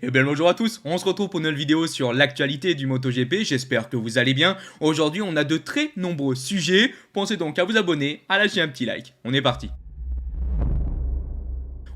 Et bien bonjour à tous, on se retrouve pour une nouvelle vidéo sur l'actualité du MotoGP, j'espère que vous allez bien. Aujourd'hui on a de très nombreux sujets, pensez donc à vous abonner, à lâcher un petit like, on est parti.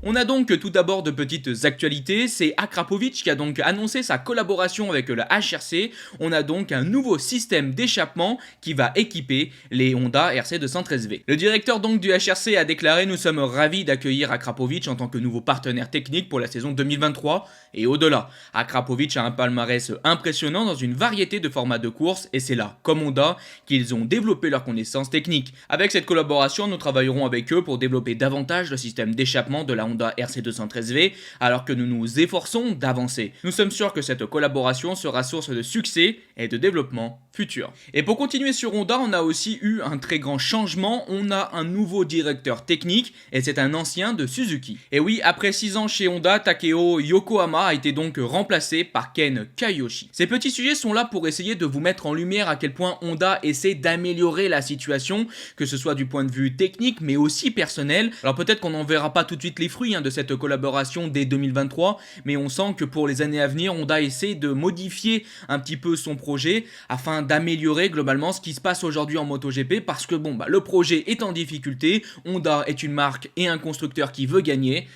On a donc tout d'abord de petites actualités, c'est Akrapovic qui a donc annoncé sa collaboration avec la HRC. On a donc un nouveau système d'échappement qui va équiper les Honda RC213V. Le directeur donc du HRC a déclaré: nous sommes ravis d'accueillir Akrapovic en tant que nouveau partenaire technique pour la saison 2023 et au-delà. Akrapovic a un palmarès impressionnant dans une variété de formats de course et c'est là, comme Honda, qu'ils ont développé leurs connaissances techniques. Avec cette collaboration, nous travaillerons avec eux pour développer davantage le système d'échappement de la Honda RC213V alors que nous nous efforçons d'avancer. Nous sommes sûrs que cette collaboration sera source de succès et de développement futur. Et pour continuer sur Honda, on a aussi eu un très grand changement, on a un nouveau directeur technique et c'est un ancien de Suzuki. Et oui, après 6 ans chez Honda, Takeo Yokohama a été donc remplacé par Ken Kayoshi. Ces petits sujets sont là pour essayer de vous mettre en lumière à quel point Honda essaie d'améliorer la situation, que ce soit du point de vue technique mais aussi personnel. Alors peut-être qu'on n'en verra pas tout de suite les fruits de cette collaboration dès 2023, mais on sent que pour les années à venir, Honda essaie de modifier un petit peu son projet afin d'améliorer globalement ce qui se passe aujourd'hui en MotoGP parce que le projet est en difficulté, Honda est une marque et un constructeur qui veut gagner.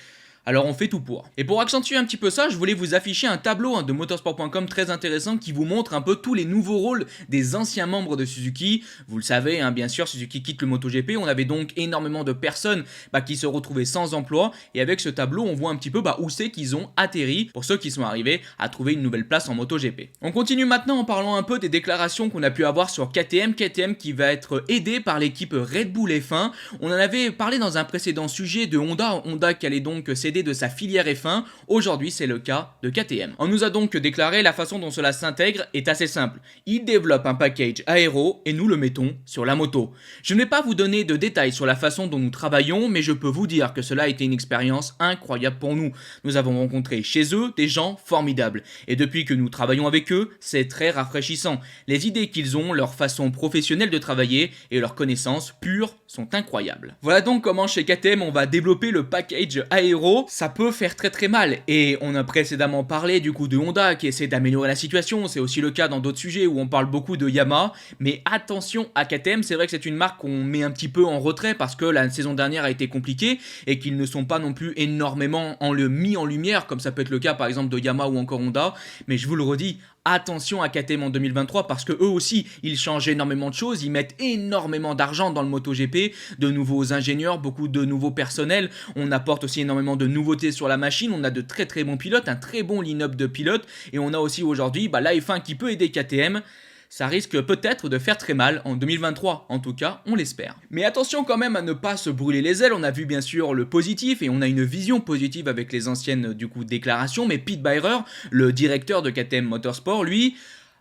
Alors on fait tout pour. Et pour accentuer un petit peu ça, je voulais vous afficher un tableau de motorsport.com très intéressant qui vous montre un peu tous les nouveaux rôles des anciens membres de Suzuki. Vous le savez, bien sûr, Suzuki quitte le MotoGP, on avait donc énormément de personnes qui se retrouvaient sans emploi, et avec ce tableau, on voit un petit peu où c'est qu'ils ont atterri pour ceux qui sont arrivés à trouver une nouvelle place en MotoGP. On continue maintenant en parlant un peu des déclarations qu'on a pu avoir sur KTM qui va être aidé par l'équipe Red Bull F1. On en avait parlé dans un précédent sujet de Honda qui allait donc céder de sa filière F1, aujourd'hui c'est le cas de KTM. On nous a donc déclaré la façon dont cela s'intègre est assez simple. Il développe un package aéro et nous le mettons sur la moto. Je ne vais pas vous donner de détails sur la façon dont nous travaillons, mais je peux vous dire que cela a été une expérience incroyable pour nous. Nous avons rencontré chez eux des gens formidables. Et depuis que nous travaillons avec eux, c'est très rafraîchissant. Les idées qu'ils ont, leur façon professionnelle de travailler et leurs connaissances pures sont incroyables. Voilà donc comment chez KTM on va développer le package aéro. Ça peut faire très mal, et on a précédemment parlé du coup de Honda qui essaie d'améliorer la situation, c'est aussi le cas dans d'autres sujets où on parle beaucoup de Yamaha, mais attention à KTM, c'est vrai que c'est une marque qu'on met un petit peu en retrait parce que la saison dernière a été compliquée et qu'ils ne sont pas non plus énormément mis en lumière comme ça peut être le cas par exemple de Yamaha ou encore Honda, mais je vous le redis, attention à KTM en 2023 parce que eux aussi ils changent énormément de choses, ils mettent énormément d'argent dans le MotoGP, de nouveaux ingénieurs, beaucoup de nouveaux personnels, on apporte aussi énormément de nouveautés sur la machine, on a de très bons pilotes, un très bon line-up de pilotes et on a aussi aujourd'hui la F1 qui peut aider KTM. Ça risque peut-être de faire très mal en 2023, en tout cas, on l'espère. Mais attention quand même à ne pas se brûler les ailes, on a vu bien sûr le positif et on a une vision positive avec les anciennes déclarations, mais Pete Beirer, le directeur de KTM Motorsport, lui,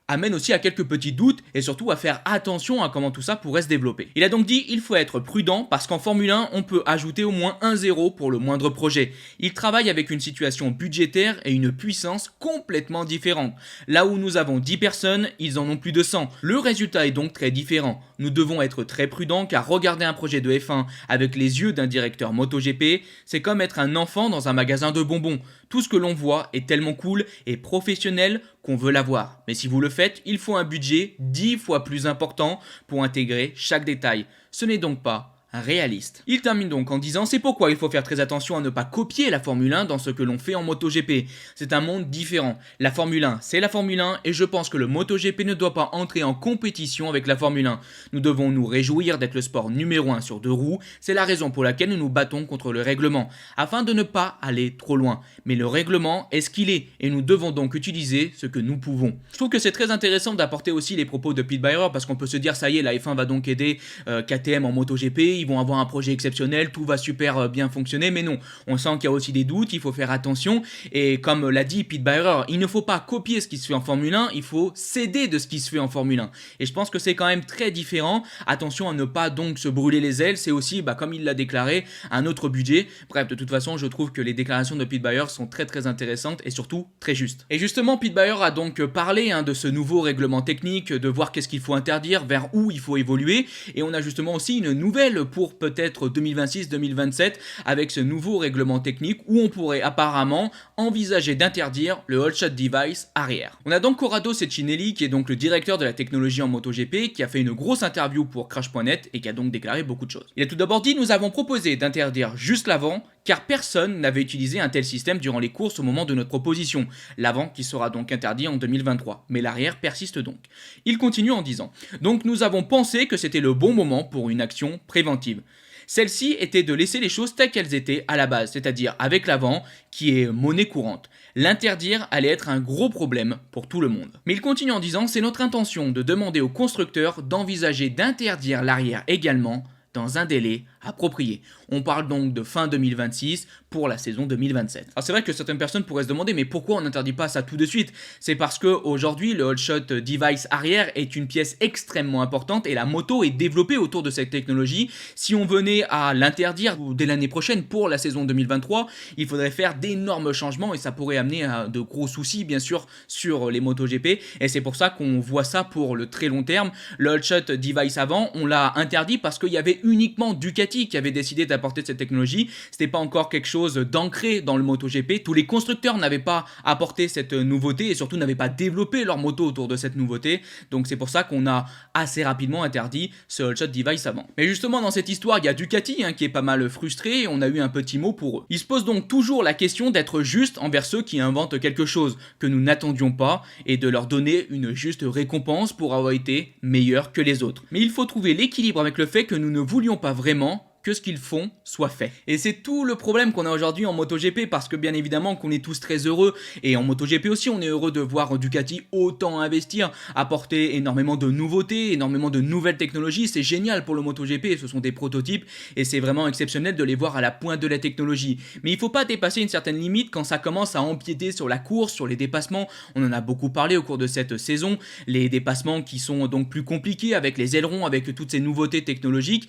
amène aussi à quelques petits doutes et surtout à faire attention à comment tout ça pourrait se développer. Il a donc dit il faut être prudent parce qu'en Formule 1 on peut ajouter au moins un 0 pour le moindre projet. Il travaille avec une situation budgétaire et une puissance complètement différente. Là où nous avons 10 personnes, ils en ont plus de 100. Le résultat est donc très différent. Nous devons être très prudents car regarder un projet de F1 avec les yeux d'un directeur MotoGP, c'est comme être un enfant dans un magasin de bonbons. Tout ce que l'on voit est tellement cool et professionnel qu'on veut l'avoir. Mais si vous le faites, il faut un budget 10 fois plus important pour intégrer chaque détail. Ce n'est donc pas réaliste. Il termine donc en disant: c'est pourquoi il faut faire très attention à ne pas copier la Formule 1 dans ce que l'on fait en MotoGP. C'est un monde différent. La Formule 1, c'est la Formule 1 et je pense que le MotoGP ne doit pas entrer en compétition avec la Formule 1. Nous devons nous réjouir d'être le sport numéro 1 sur 2 roues. C'est la raison pour laquelle nous nous battons contre le règlement, afin de ne pas aller trop loin. Mais le règlement est ce qu'il est et nous devons donc utiliser ce que nous pouvons. Je trouve que c'est très intéressant d'apporter aussi les propos de Pete Beirer parce qu'on peut se dire ça y est, la F1 va donc aider KTM en MotoGP. Ils vont avoir un projet exceptionnel, tout va super bien fonctionner, mais non, on sent qu'il y a aussi des doutes, il faut faire attention, et comme l'a dit Pete Beirer, il ne faut pas copier ce qui se fait en Formule 1, il faut s'aider de ce qui se fait en Formule 1, et je pense que c'est quand même très différent, attention à ne pas donc se brûler les ailes, c'est aussi, comme il l'a déclaré, un autre budget, bref, de toute façon, je trouve que les déclarations de Pete Beirer sont très intéressantes, et surtout, très justes. Et justement, Pete Beirer a donc parlé de ce nouveau règlement technique, de voir qu'est-ce qu'il faut interdire, vers où il faut évoluer, et on a justement aussi une nouvelle pour peut-être 2026-2027 avec ce nouveau règlement technique où on pourrait apparemment envisager d'interdire le hold shot device arrière. On a donc Corrado Cecchinelli qui est donc le directeur de la technologie en MotoGP qui a fait une grosse interview pour Crash.net et qui a donc déclaré beaucoup de choses. Il a tout d'abord dit: nous avons proposé d'interdire juste l'avant car personne n'avait utilisé un tel système durant les courses au moment de notre proposition. L'avant qui sera donc interdit en 2023, mais l'arrière persiste donc. Il continue en disant: donc nous avons pensé que c'était le bon moment pour une action préventive. Celle-ci était de laisser les choses telles qu'elles étaient à la base, c'est-à-dire avec l'avant qui est monnaie courante. L'interdire allait être un gros problème pour tout le monde. Mais il continue en disant: c'est notre intention de demander aux constructeurs d'envisager d'interdire l'arrière également dans un délai approprié. On parle donc de fin 2026 pour la saison 2027. Alors c'est vrai que certaines personnes pourraient se demander: mais pourquoi on n'interdit pas ça tout de suite? C'est parce que aujourd'hui le hold shot device arrière est une pièce extrêmement importante et la moto est développée autour de cette technologie. Si on venait à l'interdire dès l'année prochaine pour la saison 2023, il faudrait faire d'énormes changements et ça pourrait amener à de gros soucis bien sûr sur les MotoGP, et c'est pour ça qu'on voit ça pour le très long terme. Le hold shot device avant, on l'a interdit parce qu'il y avait uniquement Ducati qui avait décidé d'apporter cette technologie. C'était pas encore quelque chose d'ancré dans le MotoGP. Tous les constructeurs n'avaient pas apporté cette nouveauté et surtout n'avaient pas développé leur moto autour de cette nouveauté. Donc c'est pour ça qu'on a assez rapidement interdit ce hold shot device avant. Mais justement dans cette histoire, il y a Ducati qui est pas mal frustré et on a eu un petit mot pour eux. Il se pose donc toujours la question d'être juste envers ceux qui inventent quelque chose que nous n'attendions pas et de leur donner une juste récompense pour avoir été meilleurs que les autres. Mais il faut trouver l'équilibre avec le fait que nous ne voulions pas vraiment que ce qu'ils font soit fait. Et c'est tout le problème qu'on a aujourd'hui en MotoGP, parce que bien évidemment qu'on est tous très heureux, et en MotoGP aussi on est heureux de voir Ducati autant investir, apporter énormément de nouveautés, énormément de nouvelles technologies. C'est génial pour le MotoGP, ce sont des prototypes et c'est vraiment exceptionnel de les voir à la pointe de la technologie. Mais il ne faut pas dépasser une certaine limite quand ça commence à empiéter sur la course, sur les dépassements. On en a beaucoup parlé au cours de cette saison, les dépassements qui sont donc plus compliqués avec les ailerons, avec toutes ces nouveautés technologiques.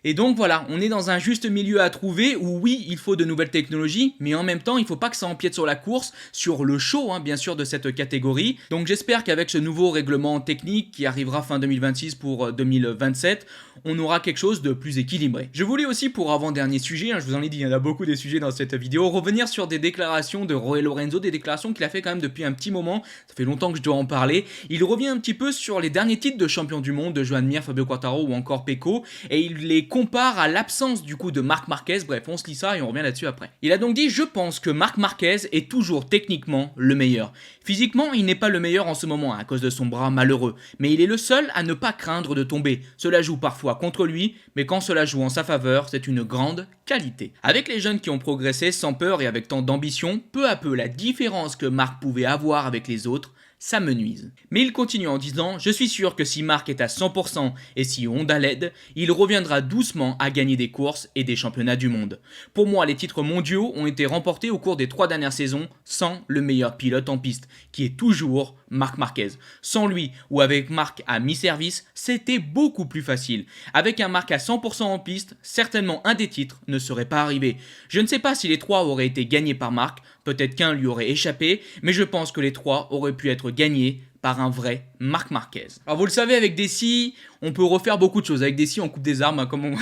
Et donc voilà, on est dans un juste milieu à trouver où oui, il faut de nouvelles technologies, mais en même temps, il ne faut pas que ça empiète sur la course, sur le show, bien sûr, de cette catégorie. Donc j'espère qu'avec ce nouveau règlement technique qui arrivera fin 2026 pour 2027, on aura quelque chose de plus équilibré. Je voulais aussi, pour avant-dernier sujet, je vous en ai dit, il y en a beaucoup des sujets dans cette vidéo, revenir sur des déclarations de Jorge Lorenzo, des déclarations qu'il a fait quand même depuis un petit moment. Ça fait longtemps que je dois en parler. Il revient un petit peu sur les derniers titres de champion du monde de Joan Mir, Fabio Quartararo ou encore Pecco, et il les compare à l'absence du coup de Marc Marquez. Bref, on se lit ça et on revient là-dessus après. Il a donc dit: je pense que Marc Marquez est toujours techniquement le meilleur. Physiquement, il n'est pas le meilleur en ce moment à cause de son bras malheureux, mais il est le seul à ne pas craindre de tomber. Cela joue parfois contre lui, mais quand cela joue en sa faveur, c'est une grande qualité. Avec les jeunes qui ont progressé sans peur et avec tant d'ambition, peu à peu la différence que Marc pouvait avoir avec les autres ça me nuise. Mais il continue en disant: je suis sûr que si Marc est à 100% et si Honda l'aide, il reviendra doucement à gagner des courses et des championnats du monde. Pour moi, les titres mondiaux ont été remportés au cours des 3 dernières saisons sans le meilleur pilote en piste, qui est toujours Marc Marquez. Sans lui ou avec Marc à mi-service, c'était beaucoup plus facile. Avec un Marc à 100% en piste, certainement un des titres ne serait pas arrivé. Je ne sais pas si les 3 auraient été gagnés par Marc, peut-être qu'un lui aurait échappé, mais je pense que les 3 auraient pu être gagnés par un vrai Marc Marquez. Alors vous le savez, avec Desi, on peut refaire beaucoup de choses. Avec Desi, on coupe des armes, comme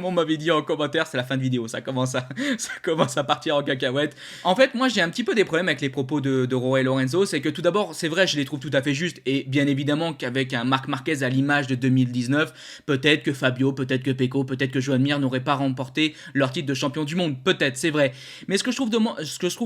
on m'avait dit en commentaire, c'est la fin de vidéo, ça commence à partir en cacahuète. En fait, moi j'ai un petit peu des problèmes avec les propos de Jorge Lorenzo, c'est que tout d'abord, c'est vrai, je les trouve tout à fait justes, et bien évidemment qu'avec un Marc Marquez à l'image de 2019, peut-être que Fabio, peut-être que Pecco, peut-être que Joan Mir n'auraient pas remporté leur titre de champion du monde, peut-être, c'est vrai. Mais ce que je trouve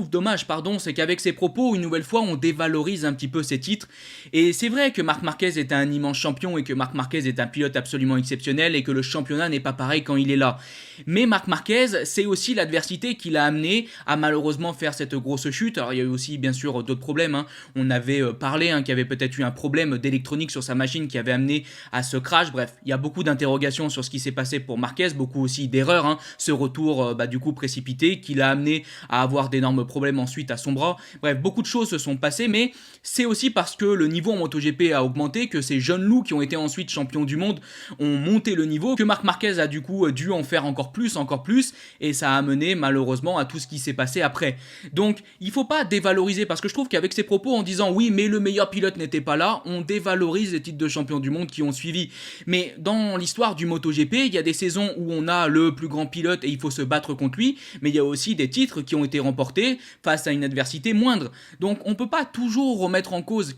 dommage, c'est qu'avec ces propos, une nouvelle fois, on dévalorise un petit peu ces titres. Et c'est vrai que Marc Marquez est un immense champion et que Marc Marquez est un pilote absolument exceptionnel et que le championnat n'est pas pareil quand il est là. Mais Marc Marquez, c'est aussi l'adversité qui l'a amené à malheureusement faire cette grosse chute. Alors il y a eu aussi bien sûr d'autres problèmes. On avait parlé qu'il y avait peut-être eu un problème d'électronique sur sa machine qui avait amené à ce crash. Bref, il y a beaucoup d'interrogations sur ce qui s'est passé pour Marquez, beaucoup aussi d'erreurs. Ce retour du coup précipité qui l'a amené à avoir d'énormes problèmes ensuite à son bras. Bref, beaucoup de choses se sont passées, mais c'est aussi parce que le niveau en MotoGP MotoGP a augmenté, que ces jeunes loups qui ont été ensuite champions du monde ont monté le niveau, que Marc Marquez a du coup dû en faire encore plus, et ça a mené malheureusement à tout ce qui s'est passé après. Donc il faut pas dévaloriser, parce que je trouve qu'avec ces propos en disant oui mais le meilleur pilote n'était pas là, on dévalorise les titres de champion du monde qui ont suivi. Mais dans l'histoire du MotoGP, il y a des saisons où on a le plus grand pilote et il faut se battre contre lui, mais il y a aussi des titres qui ont été remportés face à une adversité moindre. Donc on peut pas toujours remettre en cause...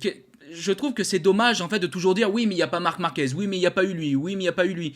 Je trouve que c'est dommage en fait de toujours dire oui mais il n'y a pas Marc Marquez, oui mais il n'y a pas eu lui, oui mais il n'y a pas eu lui.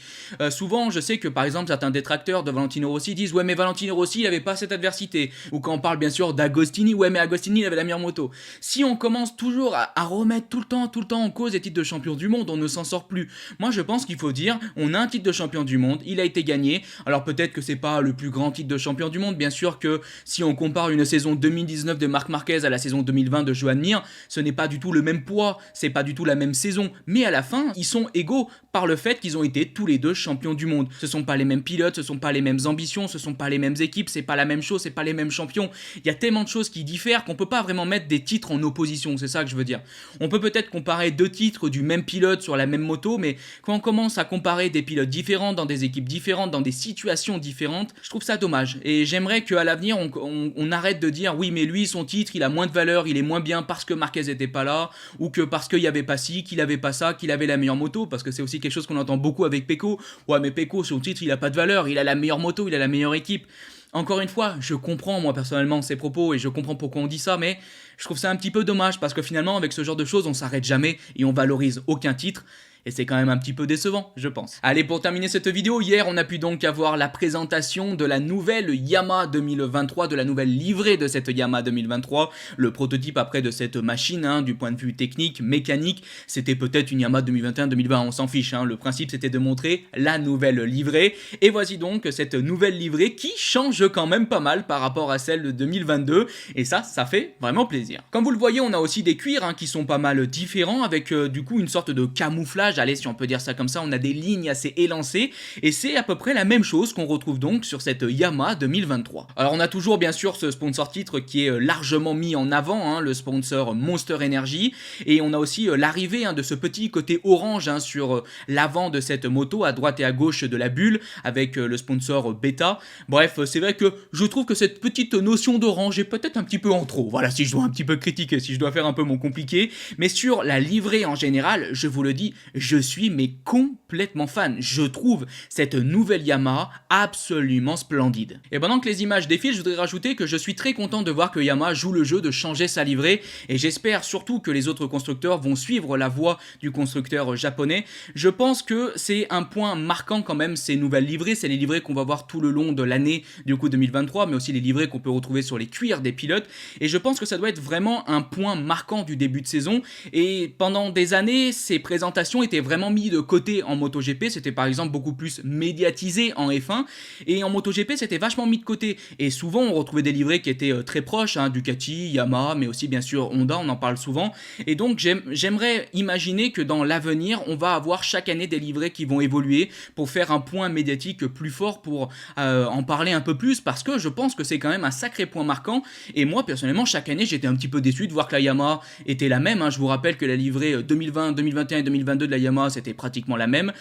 Souvent je sais que par exemple certains détracteurs de Valentino Rossi disent ouais mais Valentino Rossi il n'avait pas cette adversité. Ou quand on parle bien sûr d'Agostini, ouais mais Agostini il avait la meilleure moto. Si on commence toujours à remettre tout le temps en cause les titres de champion du monde, on ne s'en sort plus. Moi je pense qu'il faut dire on a un titre de champion du monde, il a été gagné. Alors peut-être que c'est pas le plus grand titre de champion du monde, bien sûr que si on compare une saison 2019 de Marc Marquez à la saison 2020 de Joan Mir, ce n'est pas du tout le même poids. C'est pas du tout la même saison, mais à la fin, ils sont égaux par le fait qu'ils ont été tous les deux champions du monde. Ce sont pas les mêmes pilotes, ce sont pas les mêmes ambitions, ce sont pas les mêmes équipes, c'est pas la même chose, c'est pas les mêmes champions. Il y a tellement de choses qui diffèrent qu'on peut pas vraiment mettre des titres en opposition, c'est ça que je veux dire. On peut peut-être comparer deux titres du même pilote sur la même moto, mais quand on commence à comparer des pilotes différents, dans des équipes différentes, dans des situations différentes, je trouve ça dommage. Et j'aimerais qu'à l'avenir, on arrête de dire oui mais lui, son titre, il a moins de valeur, il est moins bien parce que Marquez était pas là, ou que parce qu'il n'y avait pas ci, qu'il avait pas ça, qu'il avait la meilleure moto, parce que c'est aussi quelque chose qu'on entend beaucoup avec Pecco. Ouais mais Pecco, son titre il a pas de valeur, il a la meilleure moto, il a la meilleure équipe. Encore une fois, je comprends moi personnellement ces propos et je comprends pourquoi on dit ça, mais je trouve ça un petit peu dommage parce que finalement avec ce genre de choses on s'arrête jamais et on valorise aucun titre. Et c'est quand même un petit peu décevant, je pense. Allez, pour terminer cette vidéo, hier, on a pu donc avoir la présentation de la nouvelle Yamaha 2023, de la nouvelle livrée de cette Yamaha 2023. Le prototype après de cette machine, hein, du point de vue technique, mécanique, c'était peut-être une Yamaha 2021-2020, on s'en fiche. Hein. Le principe, c'était de montrer la nouvelle livrée. Et voici donc cette nouvelle livrée qui change quand même pas mal par rapport à celle de 2022. Et ça fait vraiment plaisir. Comme vous le voyez, on a aussi des cuirs hein, qui sont pas mal différents, avec du coup une sorte de camouflage. Allez, si on peut dire ça comme ça, on a des lignes assez élancées et c'est à peu près la même chose qu'on retrouve donc sur cette Yamaha 2023. Alors on a toujours bien sûr ce sponsor titre qui est largement mis en avant, hein, le sponsor Monster Energy, et on a aussi l'arrivée hein, de ce petit côté orange hein, sur l'avant de cette moto à droite et à gauche de la bulle avec le sponsor Beta. Bref, c'est vrai que je trouve que cette petite notion d'orange est peut-être un petit peu en trop. Voilà, si je dois un petit peu critiquer, si je dois faire un peu mon compliqué, mais sur la livrée en général, je vous le dis, je suis mais complètement fan. Je trouve cette nouvelle Yamaha absolument splendide. Et pendant que les images défilent, je voudrais rajouter que je suis très content de voir que Yamaha joue le jeu de changer sa livrée et j'espère surtout que les autres constructeurs vont suivre la voie du constructeur japonais. Je pense que c'est un point marquant quand même ces nouvelles livrées, c'est les livrées qu'on va voir tout le long de l'année du coup 2023, mais aussi les livrées qu'on peut retrouver sur les cuirs des pilotes et je pense que ça doit être vraiment un point marquant du début de saison et pendant des années, ces présentations étaient vraiment mis de côté en MotoGP, c'était par exemple beaucoup plus médiatisé en F1 et en MotoGP c'était vachement mis de côté et souvent on retrouvait des livrées qui étaient très proches, hein, Ducati, Yamaha mais aussi bien sûr Honda, on en parle souvent et donc j'aimerais imaginer que dans l'avenir on va avoir chaque année des livrées qui vont évoluer pour faire un point médiatique plus fort, pour en parler un peu plus parce que je pense que c'est quand même un sacré point marquant et moi personnellement chaque année j'étais un petit peu déçu de voir que la Yamaha était la même, hein. Je vous rappelle que la livrée 2020, 2021 et 2022 de la Yamaha c'était pratiquement la même,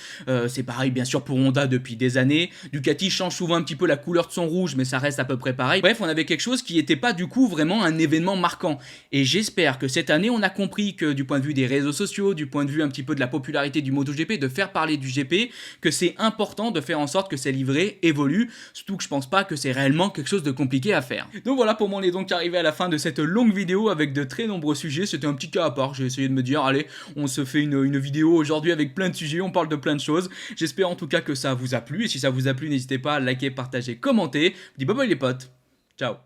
c'est pareil bien sûr pour Honda depuis des années, Ducati change souvent un petit peu la couleur de son rouge mais ça reste à peu près pareil, bref on avait quelque chose qui n'était pas du coup vraiment un événement marquant et j'espère que cette année on a compris que du point de vue des réseaux sociaux, du point de vue un petit peu de la popularité du MotoGP, de faire parler du GP, que c'est important de faire en sorte que ces livrées évoluent, surtout que je pense pas que c'est réellement quelque chose de compliqué à faire. Donc voilà, pour moi on est donc arrivé à la fin de cette longue vidéo avec de très nombreux sujets, c'était un petit cas à part, j'ai essayé de me dire allez on se fait une vidéo aujourd'hui avec plein de sujets, on parle de plein de choses, j'espère en tout cas que ça vous a plu et si ça vous a plu n'hésitez pas à liker, partager, commenter, je vous dis bye bye les potes, ciao.